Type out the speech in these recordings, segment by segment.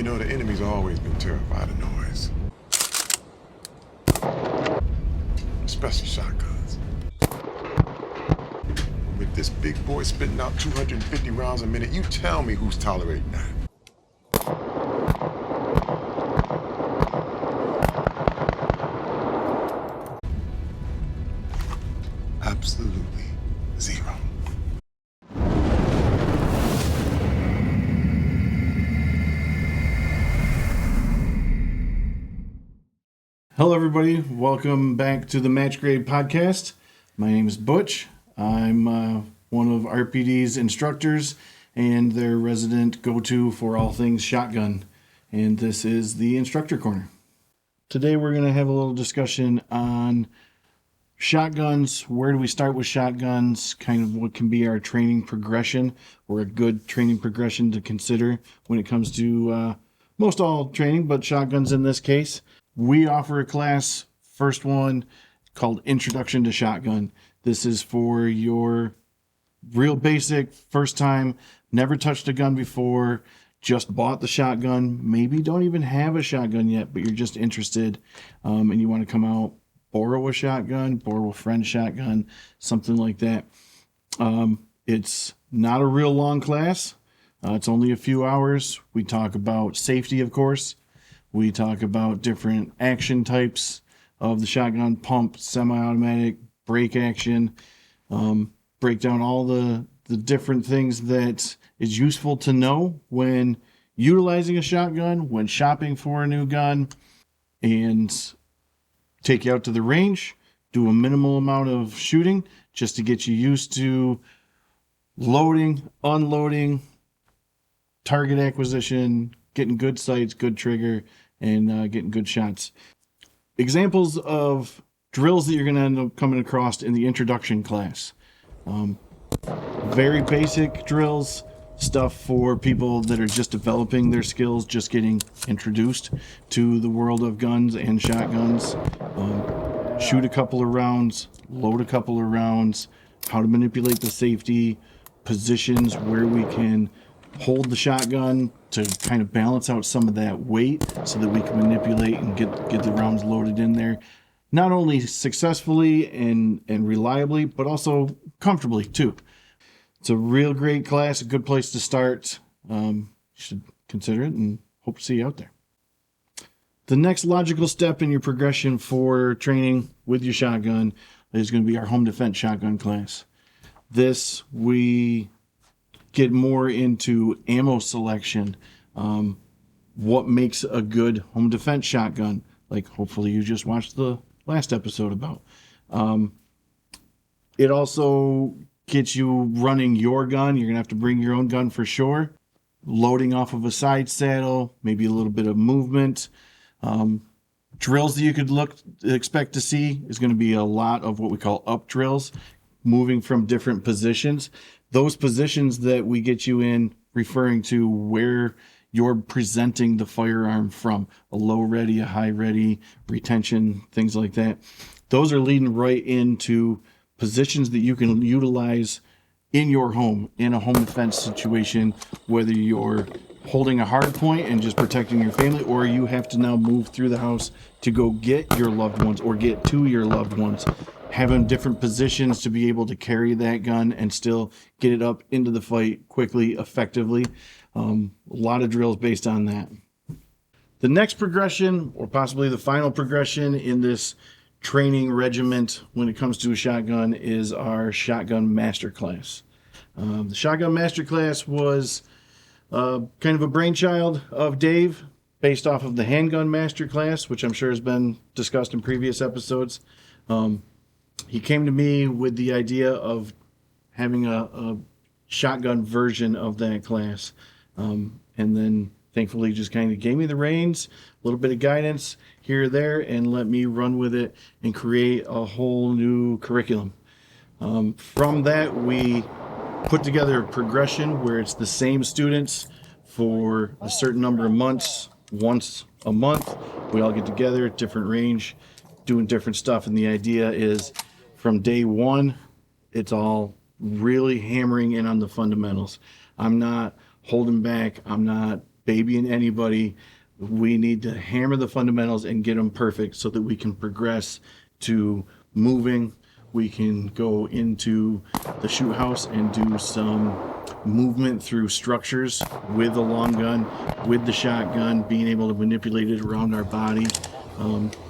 know, the enemy's always been terrified of noise. Especially shotguns. With this big boy spitting out 250 rounds a minute, you tell me who's tolerating that. Absolutely zero. Hello, everybody. Welcome back to the Match Grade Podcast. My name is Butch. I'm one of RPD's instructors and their resident go-to for all things shotgun. And this is the Instructor Corner. Today, we're going to have a little discussion on shotguns. Where do we start with shotguns? Kind of what can be our training progression, or a good training progression to consider when it comes to most all training, but shotguns in this case. We offer a class, first one, called Introduction to Shotgun. This is for your real basic, first time, never touched a gun before, just bought the shotgun, maybe don't even have a shotgun yet, but you're just interested, and you want to come out, borrow a shotgun, borrow a friend's shotgun, something like that. It's not a real long class. It's only a few hours. We talk about safety, of course. We talk about different action types of the shotgun: pump, semi-automatic, break action, break down all the different things that is useful to know when utilizing a shotgun, when shopping for a new gun, and take you out to the range, do a minimal amount of shooting just to get you used to loading, unloading, target acquisition, getting good sights, good trigger, and getting good shots. Examples of drills that you're going to end up coming across in the introduction class. Very basic drills, stuff for people that are just developing their skills, just getting introduced to the world of guns and shotguns. Shoot a couple of rounds, load a couple of rounds, how to manipulate the safety, positions where we can hold the shotgun to kind of balance out some of that weight so that we can manipulate and get the rounds loaded in there, not only successfully and reliably, but also comfortably too. It's a real great class, a good place to start. You should consider it and hope to see you out there. The next logical step in your progression for training with your shotgun is going to be our home defense shotgun class. This, we get more into ammo selection, what makes a good home defense shotgun, like hopefully you just watched the last episode about. It also gets you running your gun. You're gonna have to bring your own gun for sure. Loading off of a side saddle, maybe a little bit of movement. Drills that you could expect to see is going to be a lot of what we call up drills, moving from different positions. Those positions that we get you in, referring to where you're presenting the firearm from, a low ready, a high ready, retention, things like that. Those are leading right into positions that you can utilize in your home, in a home defense situation, whether you're holding a hard point and just protecting your family, or you have to now move through the house to go get your loved ones or get to your loved ones. Having different positions to be able to carry that gun and still get it up into the fight quickly, effectively. A lot of drills based on that. The next progression, or possibly the final progression in this training regiment when it comes to a shotgun, is our Shotgun Master Class. The Shotgun Master Class was kind of a brainchild of Dave, based off of the Handgun Master Class, which I'm sure has been discussed in previous episodes. He came to me with the idea of having a shotgun version of that class. And then thankfully just kind of gave me the reins, a little bit of guidance here or there, and let me run with it and create a whole new curriculum. From that, we put together a progression where it's the same students for a certain number of months, once a month. We all get together at different range, doing different stuff. And the idea is from day one, it's all really hammering in on the fundamentals. I'm not holding back. I'm not babying anybody. We need to hammer the fundamentals and get them perfect so that we can progress to moving. We can go into the shoot house and do some movement through structures with the long gun, with the shotgun, being able to manipulate it around our body.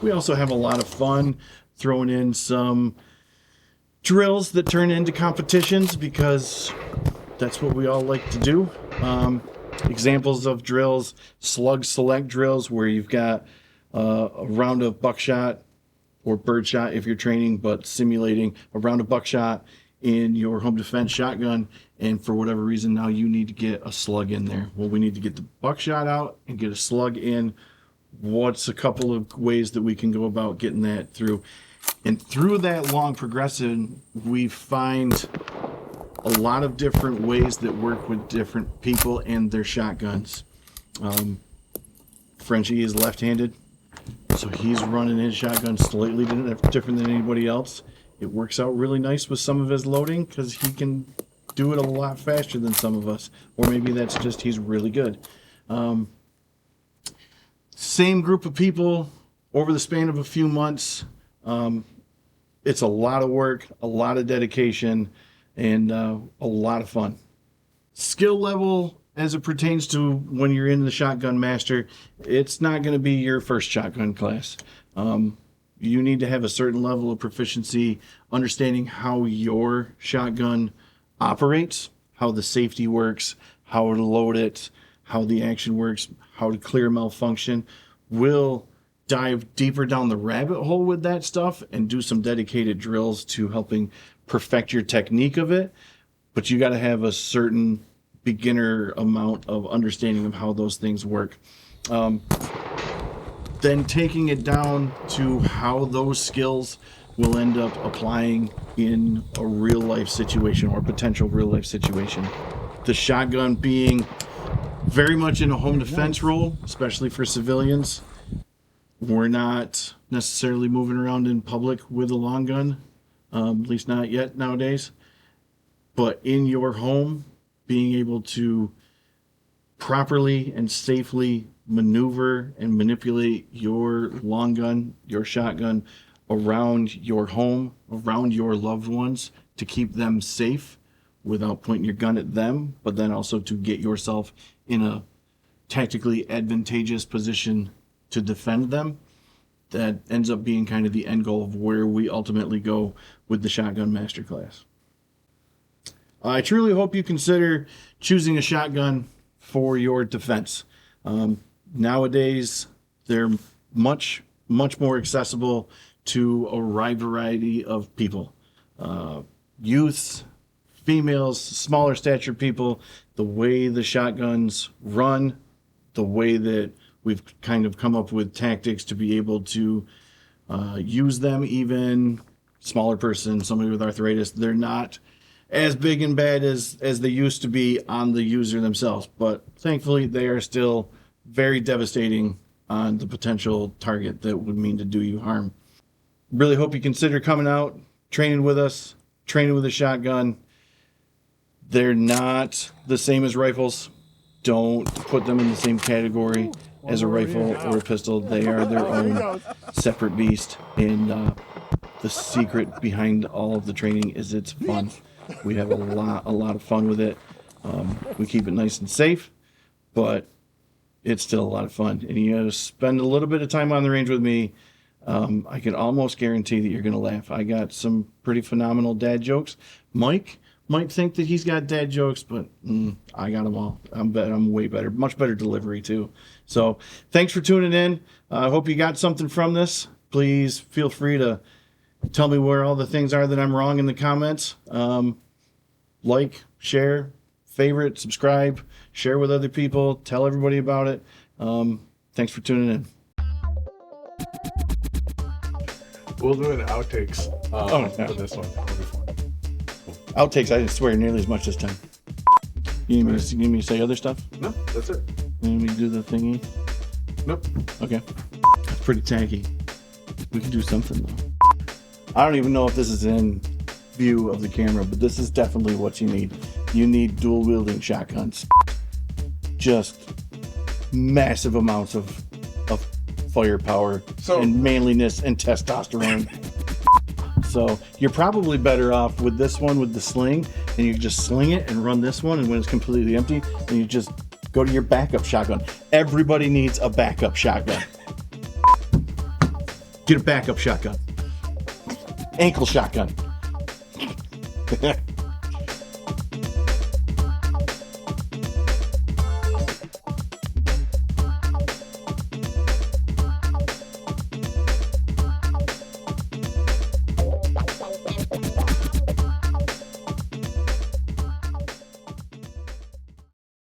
We also have a lot of fun throwing in some drills that turn into competitions because that's what we all like to do. Examples of drills: slug select drills, where you've got a round of buckshot or birdshot if you're training, but simulating a round of buckshot in your home defense shotgun, and for whatever reason now you need to get a slug in there. Well, we need to get the buckshot out and get a slug in. What's a couple of ways that we can go about getting that through? And through that long progression, we find a lot of different ways that work with different people and their shotguns. Frenchie is left-handed, so he's running his shotgun slightly different than anybody else. It works out really nice with some of his loading because he can do it a lot faster than some of us, or maybe that's just he's really good. Same group of people over the span of a few months. It's a lot of work, a lot of dedication, and a lot of fun. Skill level as it pertains to when you're in the shotgun master, it's not going to be your first shotgun class. You need to have a certain level of proficiency, understanding how your shotgun operates, how the safety works, how to load it, how the action works, how to clear malfunction. We'll dive deeper down the rabbit hole with that stuff and do some dedicated drills to helping perfect your technique of it. But you got to have a certain beginner amount of understanding of how those things work. Then taking it down to how those skills will end up applying in a real life situation or potential real life situation. The shotgun being very much in a home defense role, especially for civilians. We're not necessarily moving around in public with a long gun, at least not yet nowadays. But in your home, being able to properly and safely maneuver and manipulate your long gun, your shotgun around your home, around your loved ones to keep them safe without pointing your gun at them, but then also to get yourself in a tactically advantageous position to defend them. That ends up being kind of the end goal of where we ultimately go with the Shotgun Masterclass. I truly hope you consider choosing a shotgun for your defense. Nowadays, they're much more accessible to a wide variety of people. Youths, females, smaller stature people, the way the shotguns run, the way that we've kind of come up with tactics to be able to use them. Even smaller person, somebody with arthritis, they're not as big and bad as they used to be on the user themselves. But thankfully, they are still very devastating on the potential target that would mean to do you harm. Really hope you consider coming out, training with us, training with a shotgun. They're not the same as rifles. Don't put them in the same category as a rifle or a pistol. They are their own separate beast, and the secret behind all of the training is it's fun. We have a lot of fun with it. We keep it nice and safe, but it's still a lot of fun. And you spend a little bit of time on the range with me, I can almost guarantee that you're going to laugh. I got some pretty phenomenal dad jokes. Mike might think that he's got dad jokes, but I got them all. I'm way better, much better delivery too. So thanks for tuning in. I hope you got something from this. Please feel free to tell me where all the things are that I'm wrong in the comments. Like, share, favorite, subscribe, share with other people, tell everybody about it. Thanks for tuning in. We'll do an outtakes yeah. for this one. Outtakes, I swear, nearly as much this time. You need me to say other stuff? No, that's it. You need me to do the thingy? Nope. Okay. That's pretty tacky. We can do something, though. I don't even know if this is in view of the camera, but this is definitely what you need. You need dual-wielding shotguns. Just massive amounts of firepower and manliness and testosterone. So you're probably better off with this one with the sling, and you just sling it and run this one, and when it's completely empty, then you just go to your backup shotgun. Everybody needs a backup shotgun. Get a backup shotgun. Ankle shotgun.